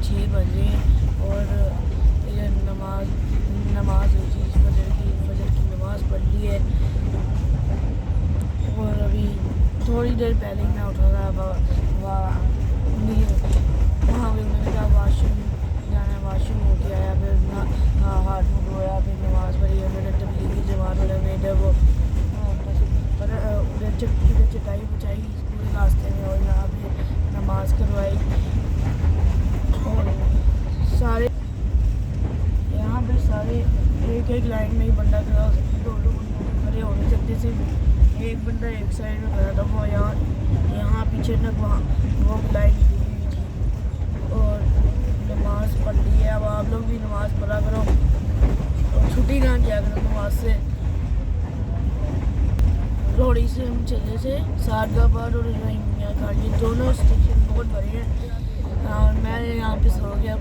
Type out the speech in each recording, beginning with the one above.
6 बज रहे हैं और ये नमाज हुई थी फजर की नमाज़ पढ़ ली है। और अभी थोड़ी देर पहले ही मैं उठा था वहाँ भी उन्होंने कहा वाशरूम जाना, वाशरूम हो के आया, फिर हाथ मुँह धोया, फिर नमाज़ पढ़ी। उन्होंने तबलीगी जमात वाले में जब वो उधर चटाई बिछाई पूरे रास्ते में और यहाँ पे नमाज़ करवाई। और सारे यहाँ पे सारे एक लाइन में ही बंदा खड़ा हो सकते, दो बंदे खड़े हो नहीं सकते, सिर्फ एक बंदा एक साइड में खड़ा था। वो यहाँ पीछे तक वहाँ वो लाइन हुई थी और नमाज़ पढ़ ली है। अब आप लोग भी नमाज़ पढ़ा करो और छुट्टी ना किया करो नमाज से। रोड़ी से हम चले थे सारगाबाद और मियाँ खान, ये दोनों स्टेशन बहुत बड़े हैं। और मैं यहाँ पे सो गया,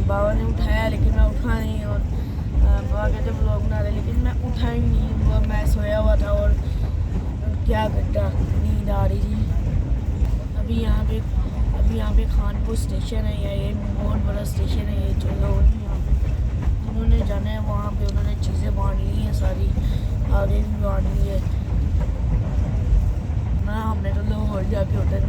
बाबा ने उठाया लेकिन मैं उठा नहीं, और बाबा कहते ब्लॉग बना रहे लेकिन मैं उठा ही नहीं। वो मैं सोया हुआ था और क्या करता, नींद आ रही थी। अभी यहाँ पे खानपुर स्टेशन है, या ये बहुत बड़ा स्टेशन है। ये जो लोग उन्होंने जाना है वहाँ पे उन्होंने चीज़ें बांध ली हैं सारी, आगे भी बांध ली है ना। हमने तो लोग जाके उधर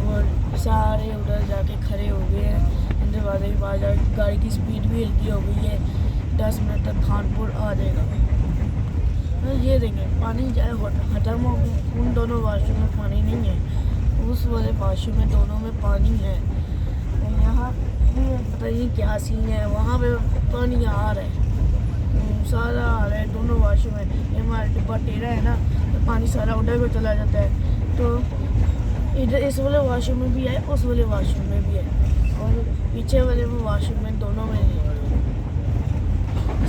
और सारे उधर जाके खड़े हो गए हैं दरवाजे के पास जाके। गाड़ी की स्पीड भी हल्की हो गई है, 10 मिनट तक खानपुर आ जाएगा। तो ये देखें पानी खत्म हो गया, उन दोनों वाशरूम में पानी नहीं है, उस वाले वाशरूम में दोनों में पानी है। और यहाँ पता नहीं क्या सीन है, वहाँ पे पानी आ रहा है, सारा आ रहा है दोनों वाशरूम में। ये हमारा डिब्बा टेढ़ा है ना, तो पानी सारा उधर को चला जाता है। तो इधर इस वाले वाशरूम में भी है, उस वाले वाशरूम में भी है, और पीछे वाले वाशरूम में दोनों में है।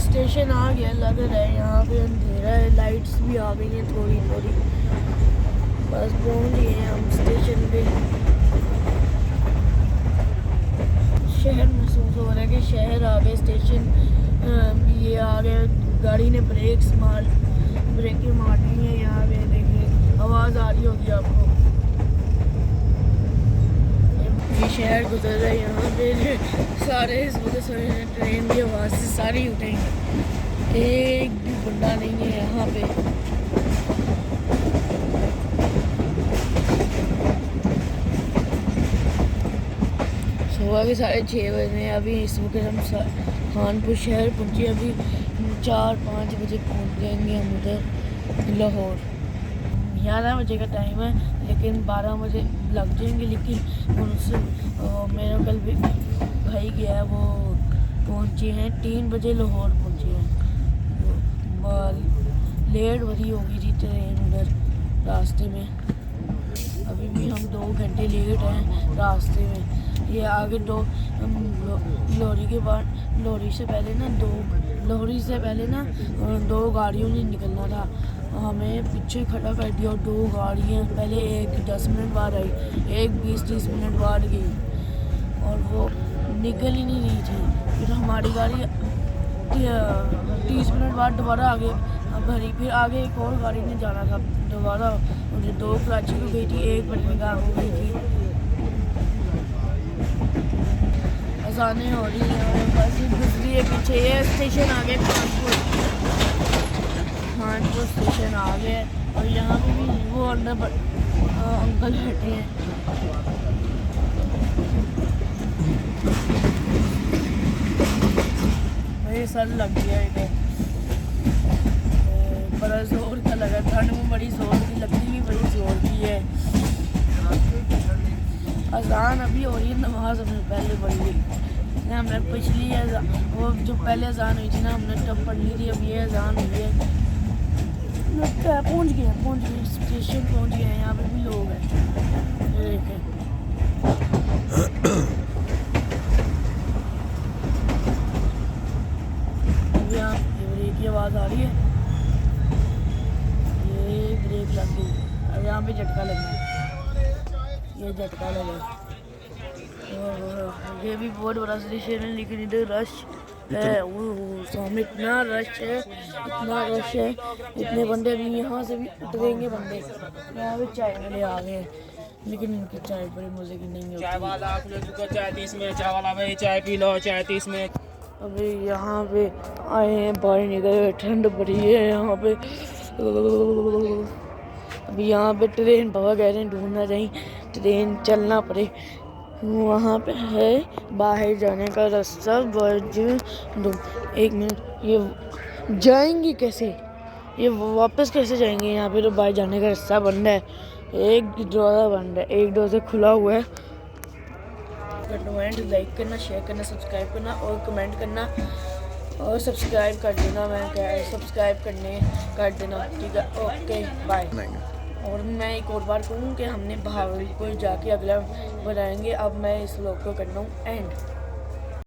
स्टेशन आ गया लग रहा है, यहाँ पे अंधेरा है, लाइट्स भी आ गई हैं थोड़ी थोड़ी। बस पहुँच गए हैं हम स्टेशन पे। शहर महसूस हो रहा है कि शहर आ गए, स्टेशन भी ये आ गए। गाड़ी ने ब्रेकें मार दी हैं। यहाँ पे देखिए आवाज़ आ रही होगी आपको, ये शहर गुजर रहा है। यहाँ पे सारे इस वजह से ट्रेन की आवाज़ से सारी उठेंगे, एक भी बंदा नहीं है यहाँ पे। सुबह के 6:30 बजे अभी इस वक्त हम खानपुर शहर पहुँचे। अभी 4-5 बजे पहुँच जाएंगे हम उधर लाहौर। 11 बजे का टाइम है लेकिन 12 बजे लग जाएंगे। लेकिन उनसे मेरा कल भी भाई गया है, वो पहुँचे हैं 3 बजे लाहौर पहुँचे हैं। लेट बड़ी हो गई थी ट्रेन उधर रास्ते में, अभी भी हम 2 घंटे लेट हैं रास्ते में। ये आगे लोहरी से पहले ना 2 गाड़ियों ने निकलना था, हमें पीछे खड़ा कर दिया। 2 गाड़ियाँ पहले, एक 10 मिनट बाद आई, एक 20-30 मिनट बाद गई, और वो निकल ही नहीं रही थी। फिर हमारी गाड़ी 30 मिनट बाद दोबारा आगे भरी, फिर आगे एक और गाड़ी ने जाना था दोबारा। मुझे 2 कराची को गई थी, 1 बर्मिंघम हो गई थी। अज़ानें हो रही हैं, बस गुजरी है पीछे। ये स्टेशन आ गए खानपुर स्टेशन आ गए, और यहाँ पे भी वो अंदर अंकल बैठे हैं। मेरे सर लग गया इधर, बड़ा जोर का लगा। ठंड में बड़ी जोर की लगती भी, बड़ी जोर की है। अजान अभी हो रही है, नमाज हमने पहले पढ़ ली। हमने पिछली वो जो पहले अजान हुई थी ना, हमने तब पढ़ ली थी। अब ये अजान हुई है, पहुँच गए स्टेशन पहुँच गए हैं। यहाँ पे भी लोग हैं, देखें। अभी यहाँ ब्रेक की आवाज़ आ रही है, ये ब्रेक लग गई। अब यहाँ पे झटका लगा, ये झटका लगा। ये भी बहुत बड़ा स्टेशन है, लेकिन इधर रश है। वो सामने इतना रश है, इतने बंदे भी। यहाँ से भी उतरेंगे बंदे। यहाँ पे चाय वाले आ गए हैं, लेकिन इनकी चाय बड़ी मज़े की नहीं होती। चाय वाला चाय 30 में, चाय वाला भाई चाय पी लो, चाय 30 में। अभी यहाँ पे आए हैं, बाहर निकले, ठंड पड़ी है यहाँ पे। अभी यहाँ पे ट्रेन, पापा कह रहे हैं ढूंढना चाहिए, ट्रेन चलना पड़े। वहाँ पे है बाहर जाने का रास्ता, एक मिनट, ये जाएंगे कैसे, ये वापस कैसे जाएंगे? यहाँ पे तो बाहर जाने का रास्ता बंद है, एक दरवाज़ा बंद है, एक दरवाज़ा खुला हुआ है। कमेंट, लाइक करना, शेयर करना, सब्सक्राइब करना और कमेंट करना और सब्सक्राइब कर देना। मैं क्या है, सब्सक्राइब कर देना, ठीक है? Okay bye. और मैं एक और बार कहूँ कि हमने भागलपुर जाके अगला बनाएंगे। अब मैं इस व्लॉग को करना हूँ एंड।